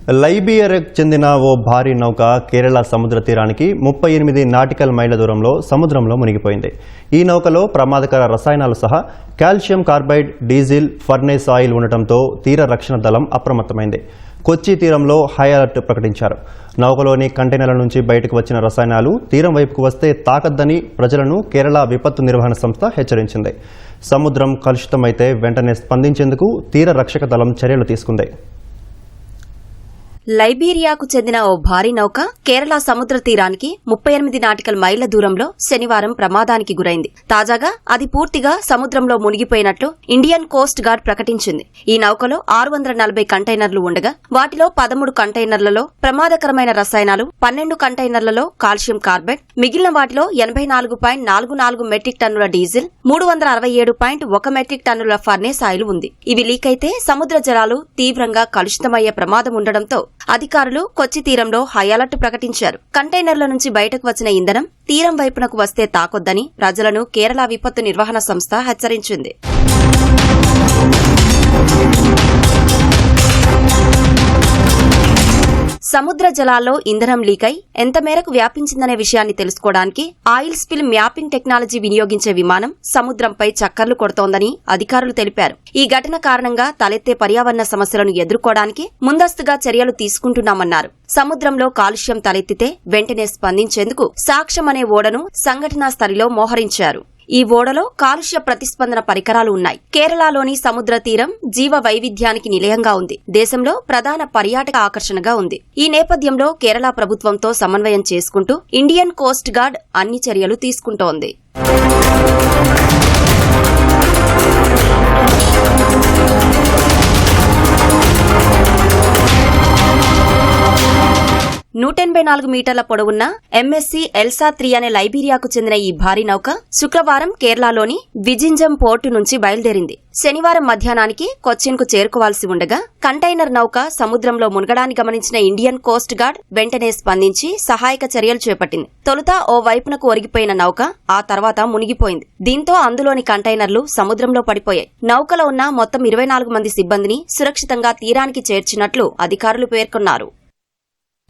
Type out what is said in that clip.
లైబీరియాకు చెందిన ఓ భారీ నౌక కేరళ సముద్ర తీరానికి 38 నాటికల్ మైళ్ల దూరంలో సముద్రంలో మునిగిపోయింది. ఈ నౌకలో ప్రమాదకర రసాయనాలు సహా calcium carbide, diesel, furnace oil ఉండటంతో తీర రక్షణ దళం అప్రమత్తమైంది. కొచ్చి తీరంలో హై అలర్ట్ ప్రకటించారు. నౌకలోని కంటైనర్ల నుంచి బయటకు వచ్చిన రసాయనాలు తీరం వైపుకు వస్తే తాకద్దని ప్రజలను కేరళ విపత్తు నిర్వహణ సంస్థ హెచ్చరించింది. సముద్రం కలుషితమైతే వెంటనే స్పందించేందుకు తీర రక్షక దళం చర్యలు తీసుకుంది. లైబీరియాకు చెందిన ఓ భారీ నౌక కేరళ సముద్ర తీరానికి 38 నాటికల్ మైళ్ల దూరంలో శనివారం ప్రమాదానికి గురైంది. తాజాగా అది పూర్తిగా సముద్రంలో మునిగిపోయినట్లు ఇండియన్ కోస్ట్ గార్డ్ ప్రకటించింది. ఈ నౌకలో 640 కంటైనర్లు ఉండగా వాటిలో 13 కంటైనర్లలో ప్రమాదకరమైన రసాయనాలు, 12 కంటైనర్లలో కాల్షియం కార్బైడ్, మిగిలిన వాటిలో 84.44 మెట్రిక్ టన్నుల డీజిల్, 367.1 మెట్రిక్ టన్నుల ఫర్నేస్ ఆయిల్ ఉంది. ఇవి లీక్ అయితే సముద్ర జలాలు తీవ్రంగా కలుషితమయ్యే ప్రమాదం ఉండడంతో అధికారులు కొచ్చి తీరంలో హై అలర్ట్ ప్రకటించారు. కంటైనర్ల నుంచి బయటకు వచ్చిన ఇంధనం తీరం వైపునకు వస్తే తాకొద్దని ప్రజలను కేరళ విపత్తు నిర్వహణ సంస్థ హెచ్చరించింది. సముద్ర జలాల్లో ఇంధనం లీకై ఎంత మేరకు వ్యాపించిందనే విషయాన్ని తెలుసుకోవడానికి ఆయిల్ స్పిల్ మ్యాపింగ్ టెక్నాలజీ వినియోగించే విమానం సముద్రంపై చక్కర్లు కొడుతోందని అధికారులు తెలిపారు. ఈ ఘటన కారణంగా తలెత్తే పర్యావరణ సమస్యలను ఎదుర్కోవడానికి ముందస్తుగా చర్యలు తీసుకుంటున్నామన్నారు. సముద్రంలో కాలుష్యం తలెత్తితే వెంటనే స్పందించేందుకు సాక్ష్యం అనే ఓడను సంఘటనా స్థలిలో మోహరించారు. ఈ ఓడలో కాలుష్య ప్రతిస్పందన పరికరాలు ఉన్నాయి. కేరళలోని సముద్ర తీరం జీవ వైవిధ్యానికి నిలయంగా ఉంది. దేశంలో ప్రధాన పర్యాటక ఆకర్షణగా ఉంది. ఈ నేపథ్యంలో కేరళ ప్రభుత్వంతో సమన్వయం చేసుకుంటూ ఇండియన్ కోస్ట్ గార్డ్ అన్ని చర్యలు తీసుకుంటోంది. 184 మీటర్ల పొడవున్న ఎంఎస్సీ ఎల్సా 3 అనే లైబీరియాకు చెందిన ఈ భారీ నౌక శుక్రవారం కేరళలోని విజింజం పోర్టు నుంచి బయలుదేరింది. శనివారం మధ్యాహ్నానికి కొచ్చిన్కు చేరుకోవాల్సి ఉండగా కంటైనర్ నౌక సముద్రంలో మునగడాన్ని గమనించిన ఇండియన్ కోస్ట్ గార్డ్ వెంటనే స్పందించి సహాయక చర్యలు చేపట్టింది. తొలుత ఓ వైపునకు ఒరిగిపోయిన నౌక ఆ తర్వాత మునిగిపోయింది. దీంతో అందులోని కంటైనర్లు సముద్రంలో పడిపోయాయి. నౌకలో ఉన్న మొత్తం 24 మంది సిబ్బందిని సురక్షితంగా తీరానికి చేర్చినట్లు అధికారులు పేర్కొన్నారు.